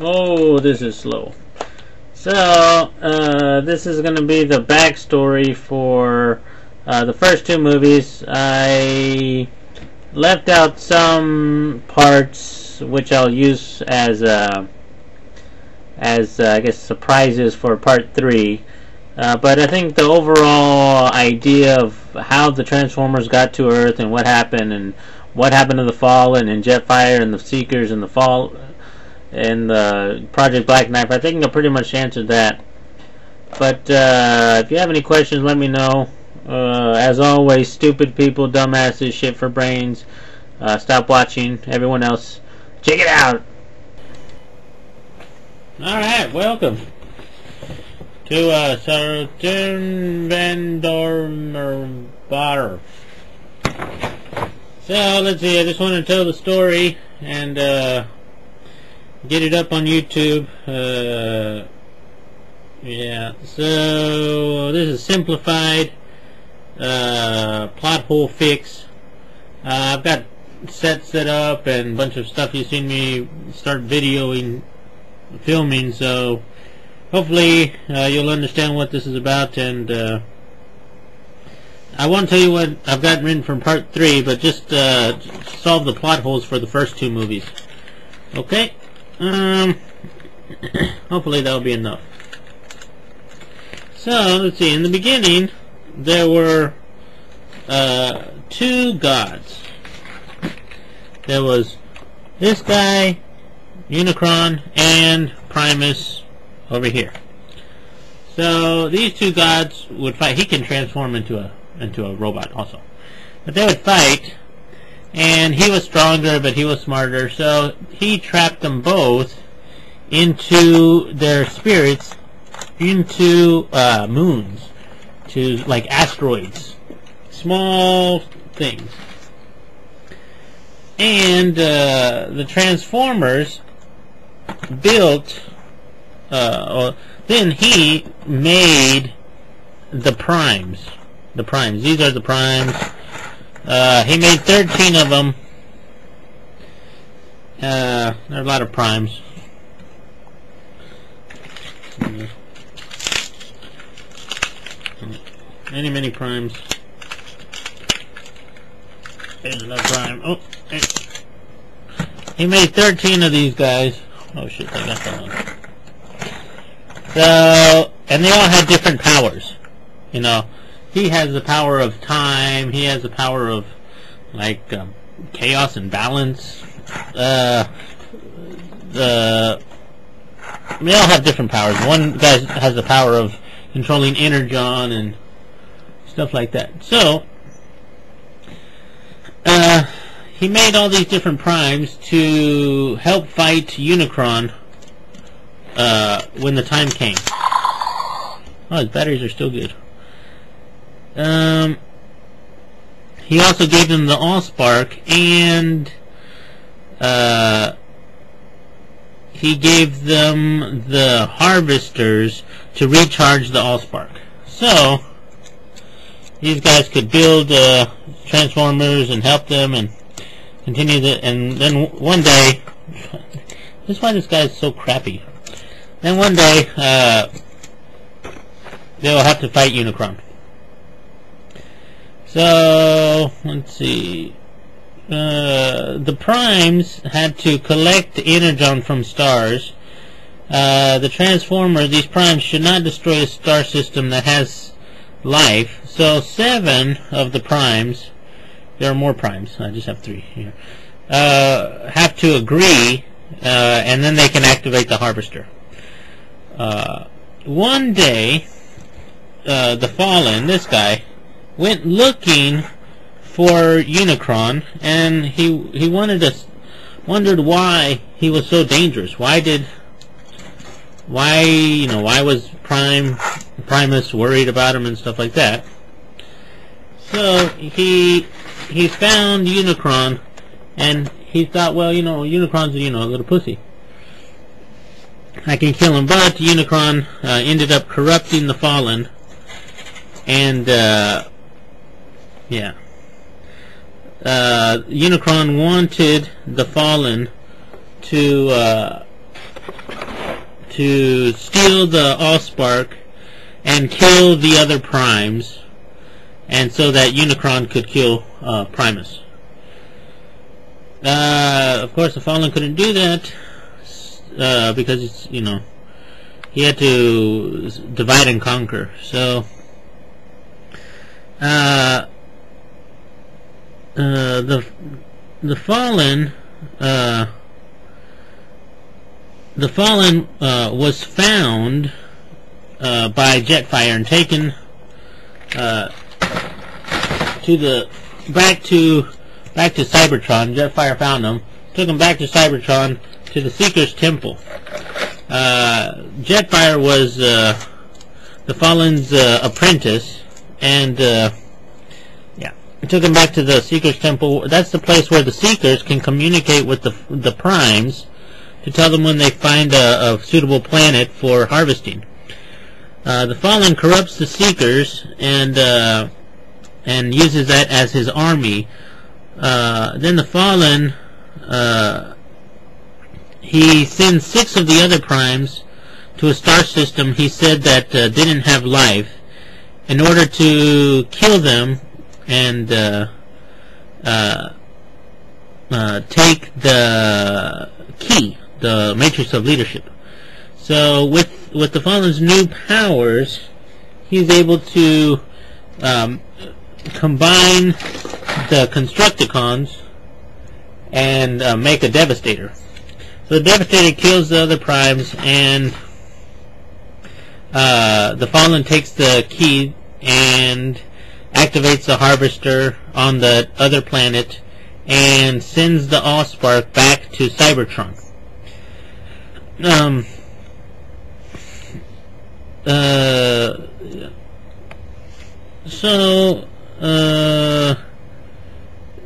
Oh, this is slow. So, this is going to be the backstory for the first two movies. I left out some parts which I'll use as I guess surprises for part 3. But I think the overall idea of how the Transformers got to Earth and what happened to the Fallen and Jetfire and the Seekers and the Fall and the Project Black Knife, I think I pretty much answered that. But if you have any questions, let me know. As always, stupid people, dumbasses, shit for brains. Stop watching. Everyone else, check it out. Alright, welcome to Cybertron. So, let's see, I just want to tell the story and get it up on YouTube. Yeah, so this is simplified plot hole fix. I've got sets set up and a bunch of stuff you've seen me start filming, so hopefully you'll understand what this is about. And I won't tell you what I've got written from part 3, but just solve the plot holes for the first two movies. Okay? Hopefully that'll be enough. So, let's see. In the beginning, there were two gods. There was this guy, Unicron, and Primus over here. So these two gods would fight. He can transform into a robot also, but they would fight, and he was stronger, but he was smarter. So he trapped them both into their spirits, into moons, to like asteroids, small things. And the Transformers built, then he made the primes. The primes. These are the primes. He made 13 of them. There are a lot of primes. Many primes. There's another prime. Oh, hey. He made 13 of these guys. Oh shit, I got that one. So, and they all had different powers. You know, he has the power of time. He has the power of like chaos and balance. They all have different powers. One guy has the power of controlling Energon and stuff like that. So, he made all these different primes to help fight Unicron when the time came. Oh, his batteries are still good. He also gave them the Allspark, and he gave them the Harvesters to recharge the Allspark. So these guys could build Transformers and help them and continue the. And then one day, this is why this guy is so crappy. Then one day, they'll have to fight Unicron. So let's see. The primes had to collect energon from stars. The Transformers, these primes, should not destroy a star system that has life. So 7 of the primes, there are more primes, I just have 3 here, have to agree, and then they can activate the Harvester. One day, the Fallen, this guy, went looking for Unicron, and he wondered why he was so dangerous. Why was Primus worried about him and stuff like that? So he found Unicron, and he thought, well, Unicron's a little pussy. I can kill him. But Unicron ended up corrupting the Fallen, and Unicron wanted the Fallen to to steal the Allspark and kill the other Primes, and so that Unicron could kill Primus. Of course, the Fallen couldn't do that because it's, he had to divide and conquer. So the Fallen was found by Jetfire and taken back to Cybertron. Jetfire found him, took him back to Cybertron to the Seeker's Temple. Jetfire was the Fallen's apprentice, and took him back to the Seeker's Temple. That's the place where the Seekers can communicate with the Primes to tell them when they find a suitable planet for harvesting. The Fallen corrupts the Seekers and uses that as his army. Then the Fallen he sends 6 of the other Primes to a star system he said that didn't have life, in order to kill them and take the key, the Matrix of Leadership. So with the Fallen's new powers, he's able to combine the Constructicons and make a Devastator. So the Devastator kills the other Primes, and the Fallen takes the key and activates the Harvester on the other planet and sends the Allspark back to Cybertron.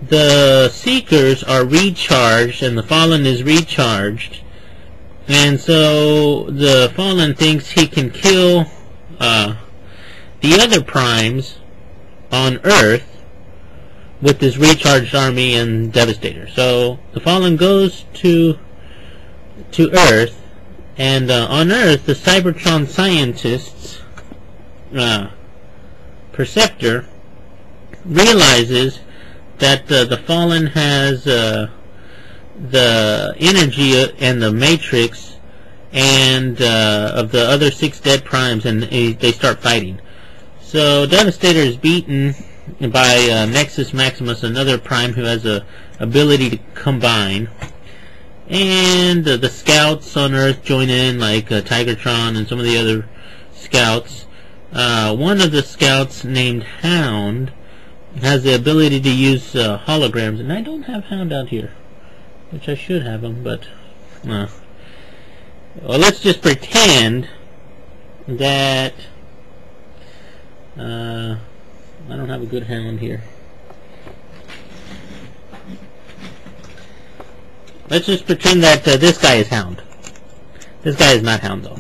The Seekers are recharged and the Fallen is recharged, and so the Fallen thinks he can kill the other Primes on Earth with this recharged army and Devastator. So the Fallen goes to Earth, and on Earth the Cybertron scientists, Perceptor, realizes that the Fallen has the energy and the Matrix and of the other 6 dead Primes, and they start fighting. So Devastator is beaten by Nexus Maximus, another Prime who has a ability to combine, and the scouts on Earth join in, like Tigertron and some of the other scouts. One of the scouts, named Hound, has the ability to use holograms, and I don't have Hound out here, which I should have him, but well, let's just pretend that I don't have a good Hound here. Let's just pretend that this guy is Hound. This guy is not Hound, though.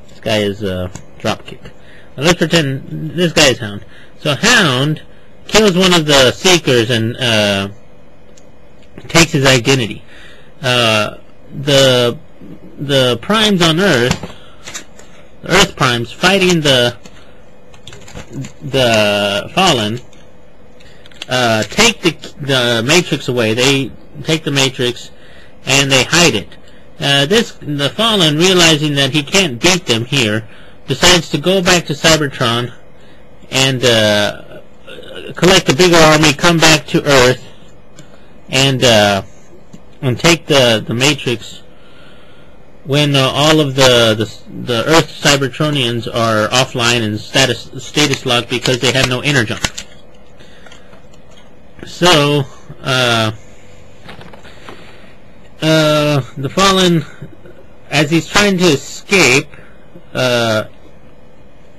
This guy is Dropkick. Now let's pretend this guy is Hound. So Hound kills one of the Seekers and takes his identity. The Primes on Earth, the Earth Primes, fighting the Fallen, take the Matrix away. They take the Matrix and they hide it. The Fallen, realizing that he can't beat them here, decides to go back to Cybertron and collect a bigger army, come back to Earth, and take the Matrix when all of the Earth Cybertronians are offline and status locked because they have no energon. So the Fallen, as he's trying to escape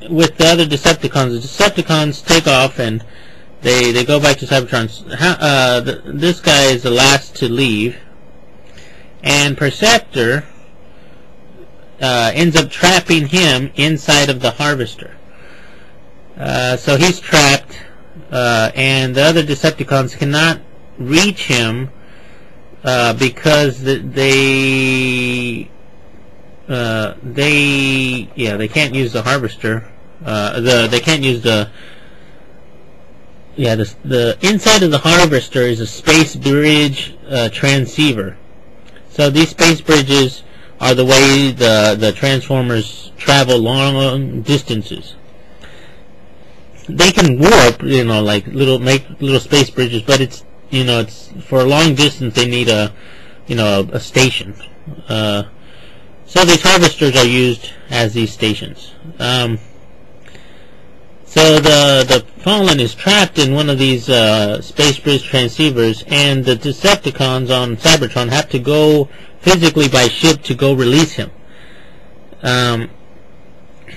with the other Decepticons take off and they go back to Cybertron. This guy is the last to leave, and Perceptor ends up trapping him inside of the Harvester. So he's trapped, and the other Decepticons cannot reach him because they they can't use the harvester. They can't use the inside of the harvester is a space bridge transceiver. So these space bridges are the way the Transformers travel long distances. They can warp, like make little space bridges, but it's for a long distance they need a station. So these harvesters are used as these stations. So the Fallen is trapped in one of these space bridge transceivers, and the Decepticons on Cybertron have to go physically by ship to go release him. And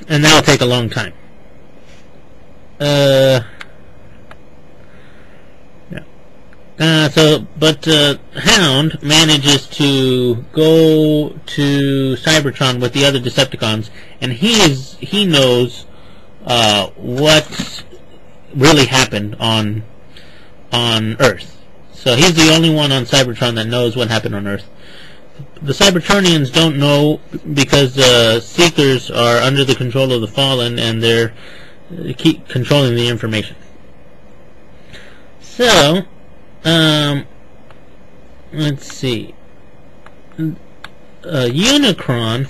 that'll take a long time. But Hound manages to go to Cybertron with the other Decepticons, and he knows what really happened on Earth. So he's the only one on Cybertron that knows what happened on Earth. The Cybertronians don't know because the Seekers are under the control of the Fallen, and they keep controlling the information. So, let's see. Unicron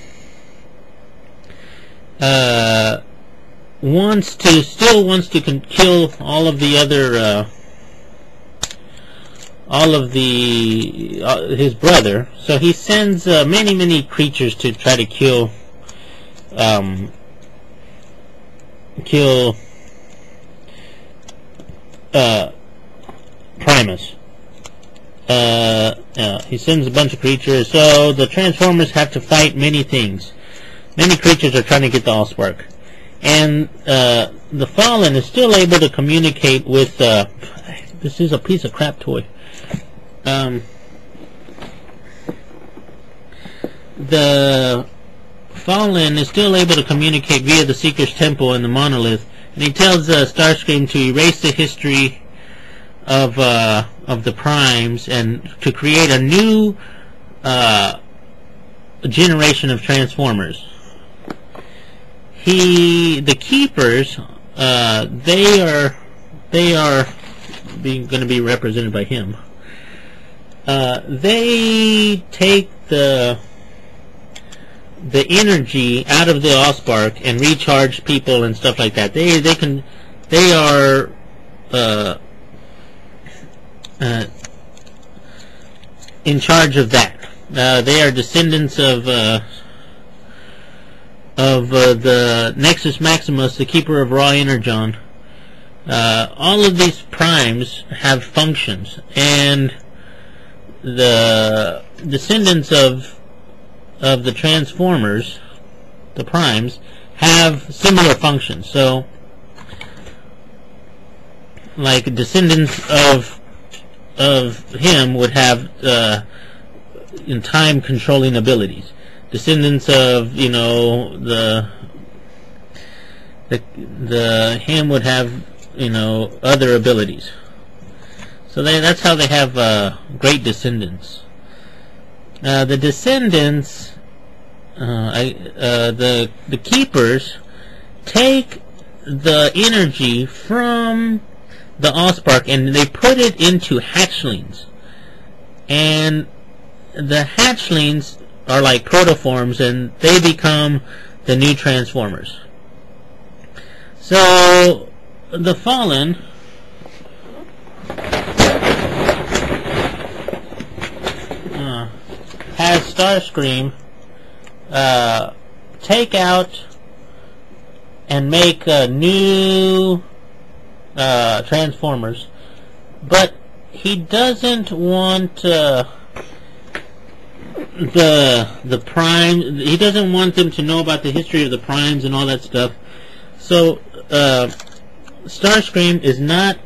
still wants to kill all of the other his brother. So he sends many creatures to try to kill Primus. He sends a bunch of creatures, so the Transformers have to fight many things. Many creatures are trying to get the Allspark. And the Fallen is still able to communicate with... this is a piece of crap toy. The Fallen is still able to communicate via the Seeker's Temple and the Monolith, and he tells Starscream to erase the history of the Primes and to create a new generation of Transformers. The Keepers, they are going to be represented by him. They take the energy out of the Allspark and recharge people and stuff like that. They are in charge of that. They are descendants of the Nexus Maximus, the Keeper of Raw Energon. All of these Primes have functions, and the descendants of the Transformers, the Primes, have similar functions. So, like descendants of him would have in time controlling abilities. Descendants of the him would have other abilities. So that's how they have great descendants. The descendants, the Keepers, take the energy from the Allspark and they put it into hatchlings, and the hatchlings are like protoforms, and they become the new Transformers. So the Fallen has Starscream take out and make new Transformers, but he doesn't want the Primes. He doesn't want them to know about the history of the Primes and all that stuff. So Starscream is not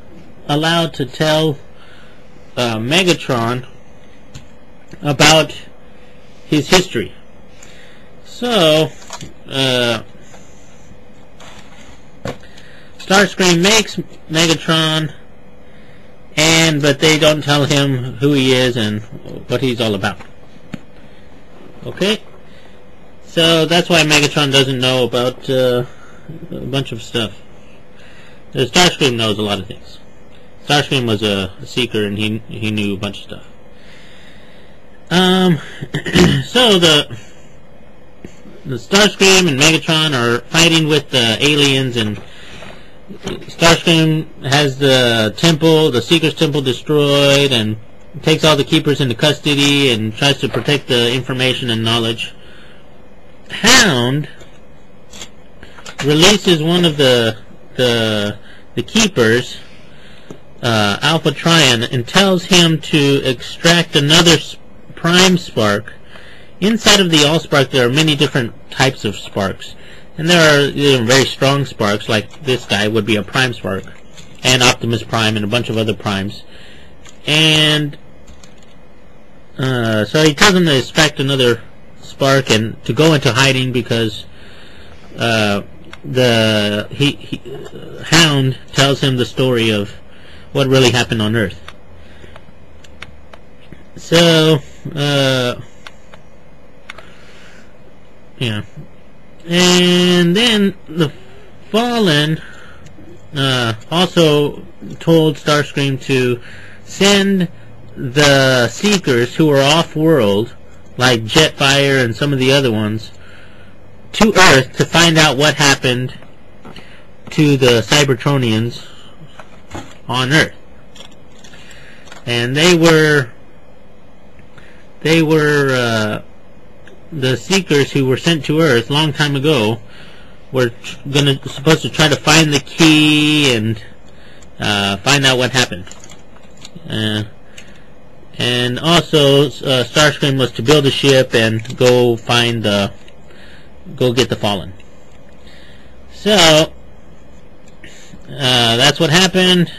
allowed to tell Megatron about his history. So Starscream makes Megatron, but they don't tell him who he is and what he's all about. Okay? So that's why Megatron doesn't know about a bunch of stuff. Starscream knows a lot of things. Starscream was a seeker, and he knew a bunch of stuff. So the Starscream and Megatron are fighting with the aliens, and Starscream has the temple, the Seeker's temple, destroyed, and takes all the keepers into custody and tries to protect the information and knowledge. Hound releases one of the keepers, Alpha Trion, and tells him to extract another prime spark. Inside of the Allspark there are many different types of sparks, and there are very strong sparks, like this guy would be a prime spark, and Optimus Prime and a bunch of other primes. And so he tells him to extract another spark and to go into hiding, because Hound tells him the story of what really happened on Earth. So yeah, and then the Fallen also told Starscream to send the Seekers, who are off-world, like Jetfire and some of the other ones, to Earth to find out what happened to the Cybertronians on Earth. And they were the Seekers who were sent to Earth long time ago were supposed to try to find the key and find out what happened. And also Starscream was to build a ship and go get the Fallen. So that's what happened.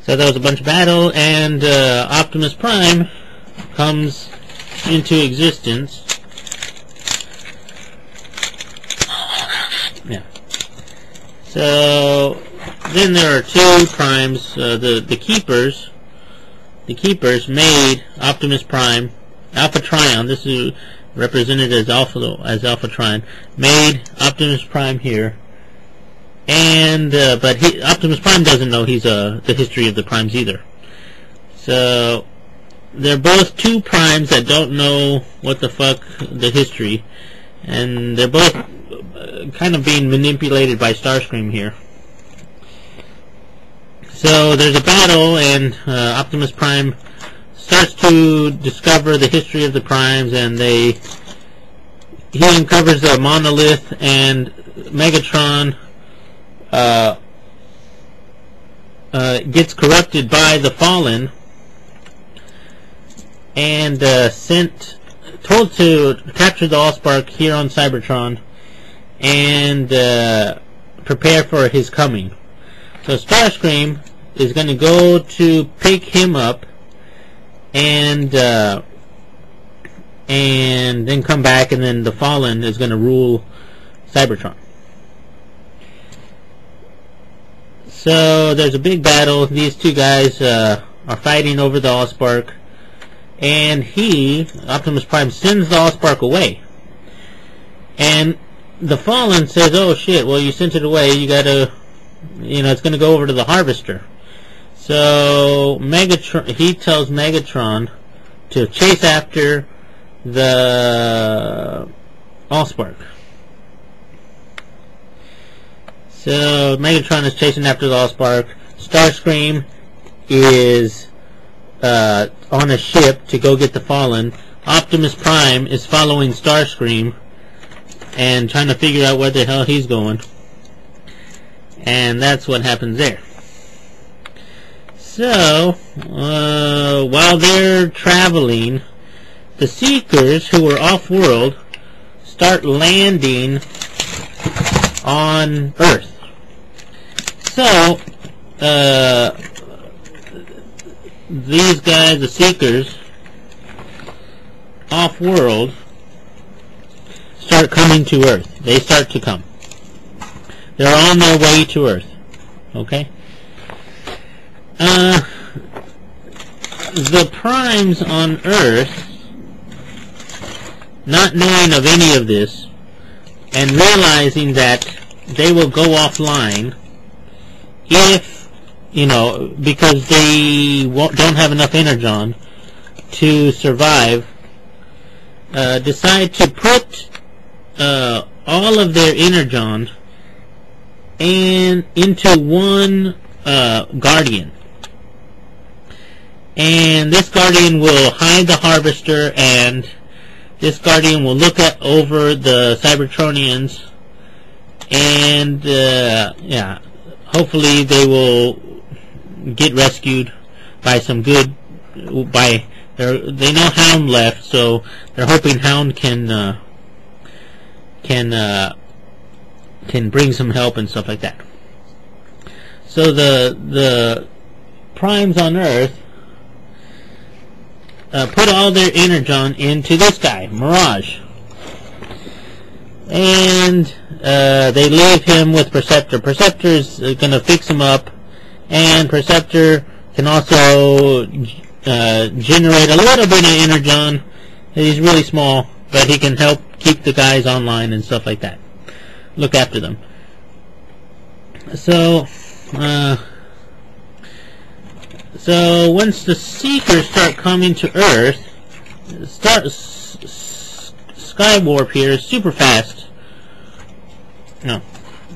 So there was a bunch of battle, and Optimus Prime comes into existence. Yeah. So then there are two primes. The keepers. The keepers made Optimus Prime, Alpha Trion. This is represented as Alpha Trion. Made Optimus Prime here, and but Optimus Prime doesn't know he's the history of the primes either. So they're both two primes that don't know what the fuck the history, and they're both kind of being manipulated by Starscream here. So there's a battle, and Optimus Prime starts to discover the history of the primes, and he uncovers the monolith, and Megatron gets corrupted by the Fallen, and told to capture the Allspark here on Cybertron and prepare for his coming. So Starscream is going to go to pick him up and then come back, and then the Fallen is going to rule Cybertron. So there's a big battle. These two guys are fighting over the Allspark, and Optimus Prime, sends the Allspark away. And the Fallen says, "Oh shit, well you sent it away, you gotta, it's gonna go over to the Harvester." So he tells Megatron to chase after the Allspark. So Megatron is chasing after the Allspark. Starscream is on a ship to go get the Fallen. Optimus Prime is following Starscream and trying to figure out where the hell he's going. And that's what happens there. So, while they're traveling, the Seekers, who are off-world, start landing on Earth. So, these guys, the Seekers, off-world, start coming to Earth. They start to come. They're on their way to Earth. Okay? The primes on Earth not knowing of any of this and realizing that they will go offline if, because they don't have enough energon to survive, decide to put all of their energon into one guardian. And this guardian will hide the harvester, and this guardian will look over the Cybertronians, and hopefully they will get rescued by some good. They know Hound left, so they're hoping Hound can bring some help and stuff like that. So the primes on Earth put all their energon into this guy, Mirage. And they leave him with Perceptor. Perceptor's going to fix him up, and Perceptor can also generate a little bit of energon. He's really small, but he can help keep the guys online and stuff like that. Look after them. So once the Seekers start coming to Earth, Skywarp here is super fast. No,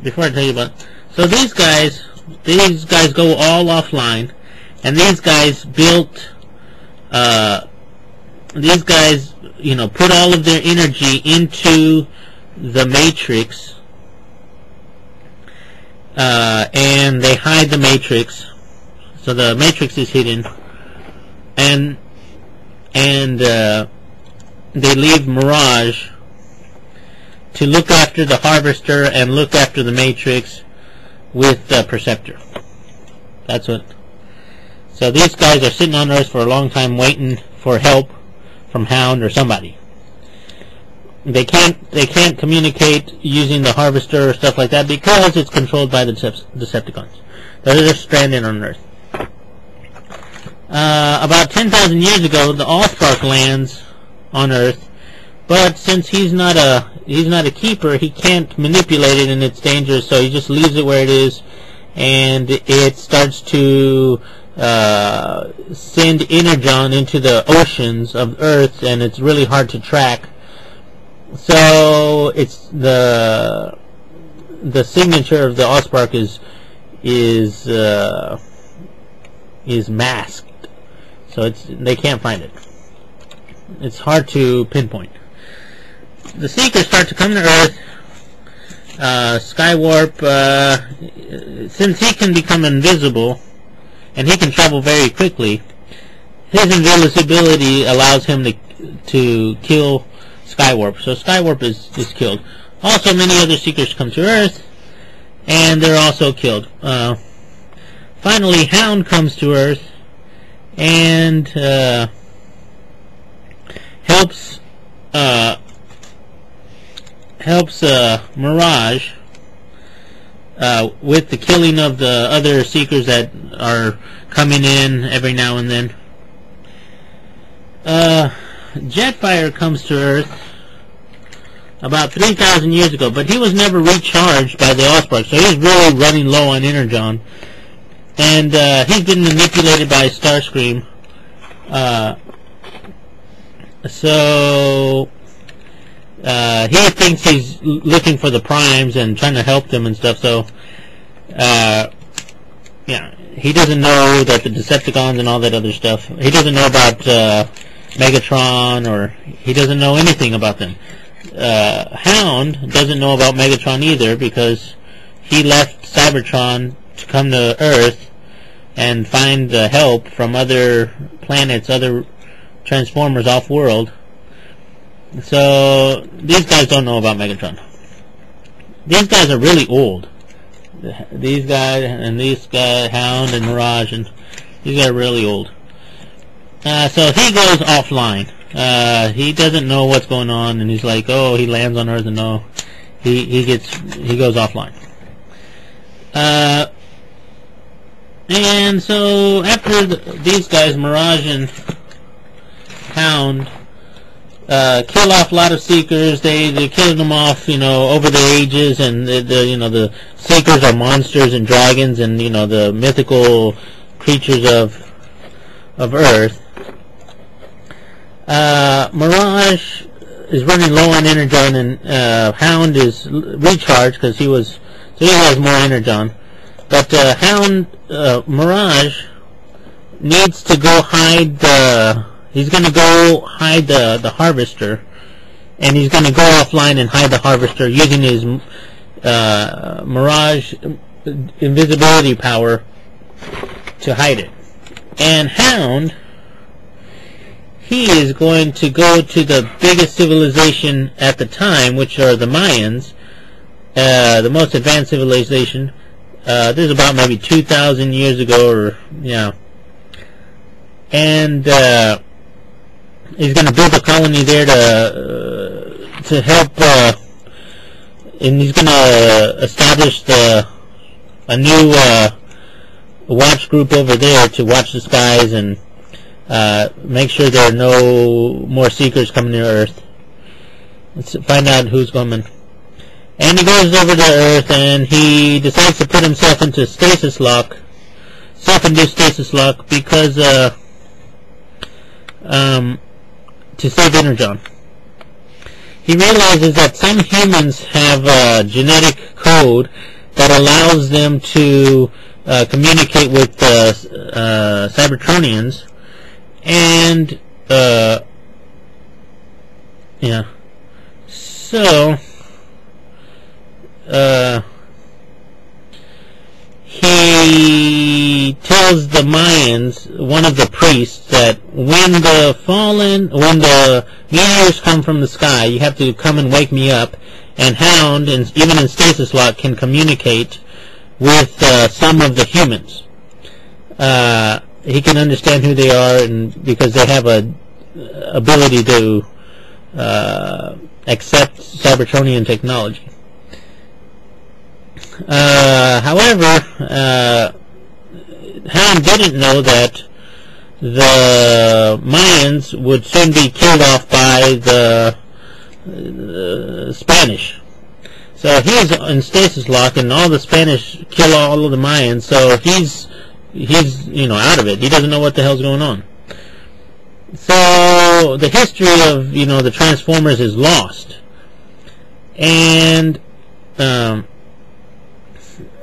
before I tell you about, so these guys go all offline, and these guys built, put all of their energy into the Matrix, and they hide the Matrix. So the Matrix is hidden, and they leave Mirage to look after the Harvester and look after the Matrix with Perceptor. That's what. So these guys are sitting on Earth for a long time waiting for help from Hound or somebody. They can't communicate using the Harvester or stuff like that because it's controlled by the Decepticons. They're just stranded on Earth. About 10,000 years ago, the Allspark lands on Earth, but since he's not a keeper, he can't manipulate it, and it's dangerous. So he just leaves it where it is, and it starts to send energon into the oceans of Earth, and it's really hard to track. So it's the signature of the Allspark is masked. So they can't find it. It's hard to pinpoint. The Seekers start to come to Earth. Skywarp, since he can become invisible, and he can travel very quickly, his invisibility allows him to kill Skywarp. So Skywarp is killed. Also, many other Seekers come to Earth, and they're also killed. Finally, Hound comes to Earth and helps Mirage with the killing of the other Seekers that are coming in every now and then. Jetfire comes to Earth about 3,000 years ago, but he was never recharged by the Allspark, so he's really running low on energon. And he's been manipulated by Starscream. So he thinks he's looking for the Primes and trying to help them and stuff. So he doesn't know that the Decepticons and all that other stuff. He doesn't know about Megatron, or he doesn't know anything about them. Hound doesn't know about Megatron either, because he left Cybertron to come to Earth and find help from other planets, other Transformers off-world. So these guys don't know about Megatron. These guys are really old. These guys, Hound and Mirage, and these guys are really old. So he goes offline. He doesn't know what's going on, and he's like, oh, he lands on Earth, and no, he goes offline. And so after these guys, Mirage and Hound, kill off a lot of Seekers. They killed them off, over the ages, and the Seekers are monsters and dragons, and the mythical creatures of Earth. Mirage is running low on energon, and Hound is recharged because he has more energon. But Mirage needs to go hide he's going to go hide the Harvester, and he's going to go offline and hide the Harvester using his Mirage invisibility power to hide it. And Hound, he is going to go to the biggest civilization at the time, which are the Mayans, the most advanced civilization. This is about maybe 2,000 years ago, or and he's going to build a colony there to help, and he's going to establish a new watch group over there to watch the skies and make sure there are no more Seekers coming to Earth. Let's find out who's coming. And he goes over to Earth, and he decides to put himself into stasis lock, self-induced stasis lock, because to save energon. He realizes that some humans have a genetic code that allows them to communicate with Cybertronians, and so he tells the Mayans, one of the priests, that when the meteors come from the sky, you have to come and wake me up. And Hound, even in stasis lock, can communicate with some of the humans. He can understand who they are, and because they have a ability to accept Cybertronian technology. However, Hound didn't know that the Mayans would soon be killed off by the Spanish. So he's in stasis lock, and all the Spanish kill all of the Mayans. So he's out of it. He doesn't know what the hell's going on. So the history of the Transformers is lost, and there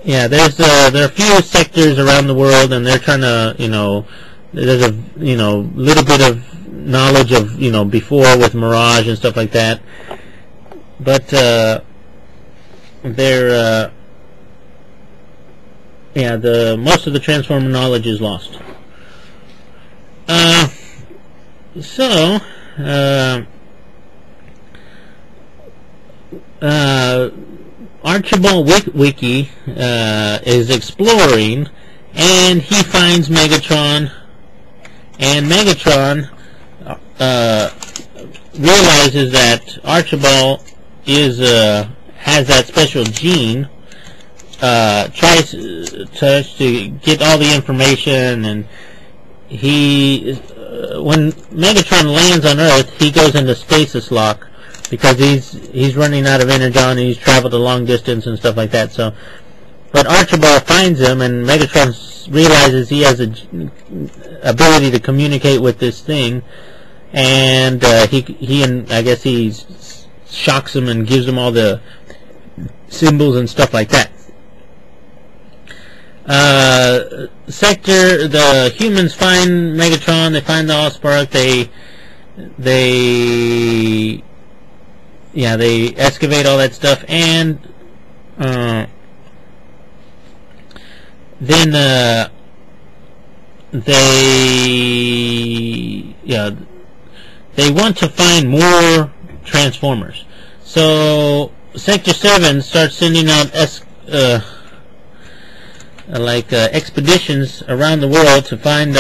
are a few sectors around the world, and they're trying to there's a little bit of knowledge of before with Mirage and stuff like that, but most of the Transformer knowledge is lost. Archibald Wiki is exploring, and he finds Megatron, and Megatron realizes that Archibald has that special gene, tries to get all the information, and when Megatron lands on Earth, he goes into stasis lock because he's running out of energon, and he's traveled a long distance and stuff like that. So, but Archibald finds him, and Megatron realizes he has a ability to communicate with this thing, and he shocks him and gives him all the symbols and stuff like that. The humans find Megatron, they find the Allspark, they excavate all that stuff, and then they want to find more Transformers. So Sector 7 starts sending out expeditions around the world to find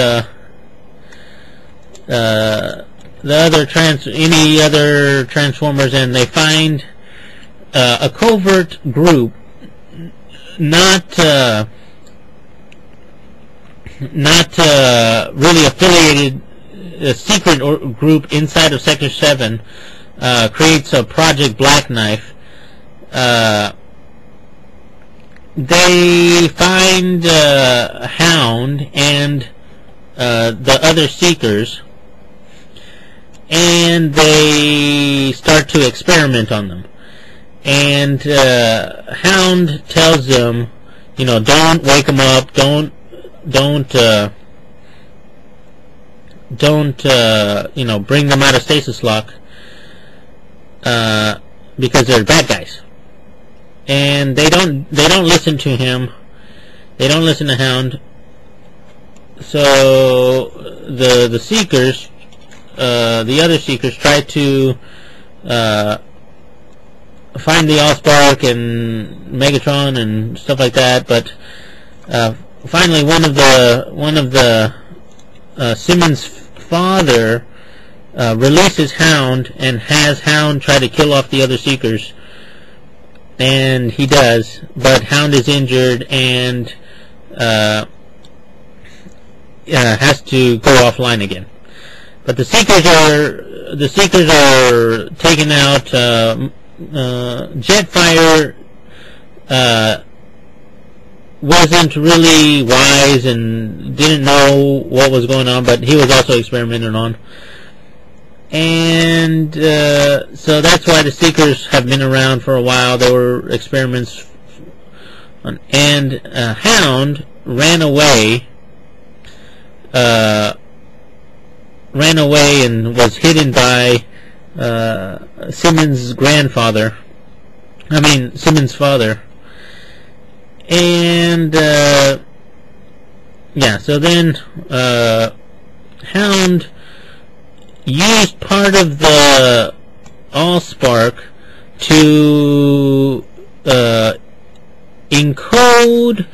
any other Transformers, and they find a covert group, not really affiliated a secret group inside of Sector 7 creates a Project Black Knife. They find Hound and the other Seekers, and they start to experiment on them. And Hound tells them, you know, don't wake them up, don't you know, bring them out of stasis lock, because they're bad guys. And they don't listen to him. They don't listen to Hound. So the Seekers, the other Seekers, try to find the Allspark and Megatron and stuff like that. But finally, one of the Simmons' father releases Hound and has Hound try to kill off the other Seekers. And he does, but Hound is injured and has to go offline again. But the Seekers are taken out. Jetfire wasn't really wise and didn't know what was going on, but he was also experimented on. And so that's why the Seekers have been around for a while. There were experiments and Hound ran away and was hidden by Simmons' father. And yeah, so then Hound used part of the Allspark to encode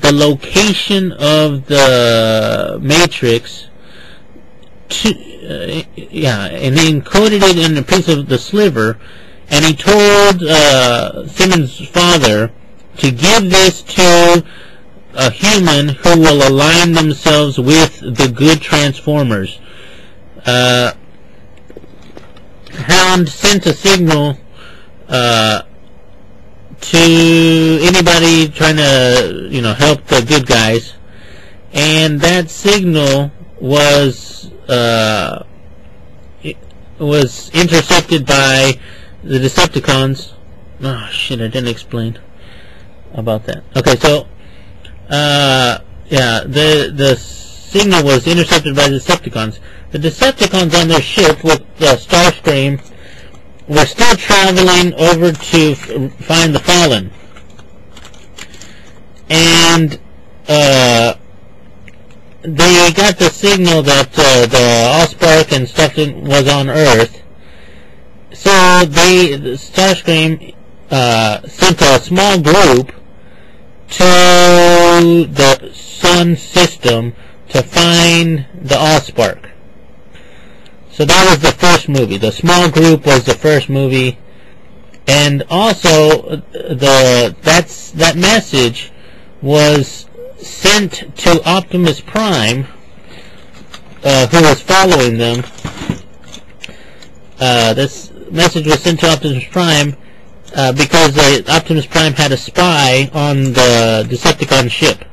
the location of the Matrix and he encoded it in a piece of the sliver, and he told Simmons' father to give this to a human who will align themselves with the good Transformers. Hound sent a signal to anybody trying to, you know, help the good guys, and that signal was intercepted by the Decepticons. Oh shit! I didn't explain about that. Okay, so yeah, the signal was intercepted by the Decepticons. The Decepticons on their ship with Starscream were still traveling over to find the Fallen, and they got the signal that the Allspark and stuff was on Earth. So Starscream sent a small group to the Sun system to find the Allspark. So that was the first movie. The small group was the first movie, and also that message was sent to Optimus Prime, who was following them. This message was sent to Optimus Prime because Optimus Prime had a spy on the Decepticon ship.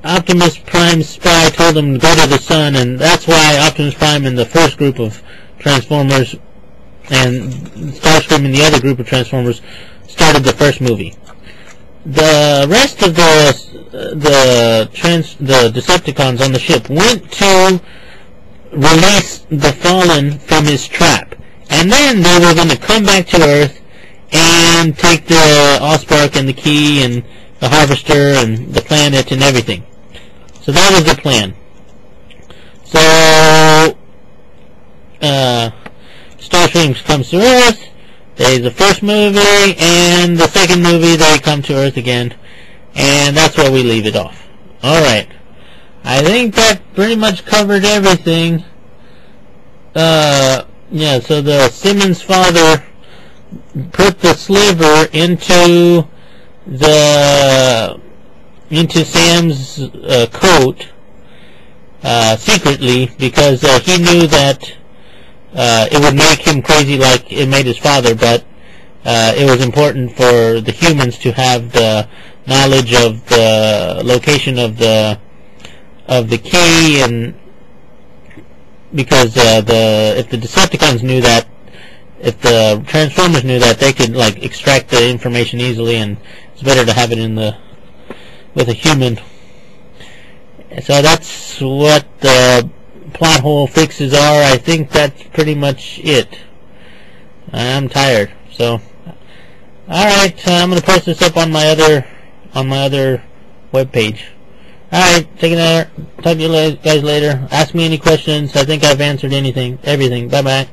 Optimus Prime's spy told him to go to the Sun, and that's why Optimus Prime and the first group of Transformers and Starscream and the other group of Transformers started the first movie. The rest of the Decepticons on the ship went to release the Fallen from his trap, and then they were going to come back to Earth and take the Allspark and the key and the harvester and the planet and everything. So that was the plan. So Starscream comes to Earth. The first movie and the second movie, they come to Earth again, and that's where we leave it off. Alright, I think that pretty much covered everything. Yeah, so the Simmons father put the sliver into Sam's coat, secretly, because he knew that it would make him crazy like it made his father, but it was important for the humans to have the knowledge of the location of the key, and because if the Decepticons knew that, if the Transformers knew that, they could like extract the information easily, and it's better to have it with a human. So that's what the plot hole fixes are. I think that's pretty much it. I'm tired, so alright, I'm gonna post this up on my other webpage. Alright, take it out. Talk to you guys later. Ask me any questions. I think I've answered everything. Bye bye.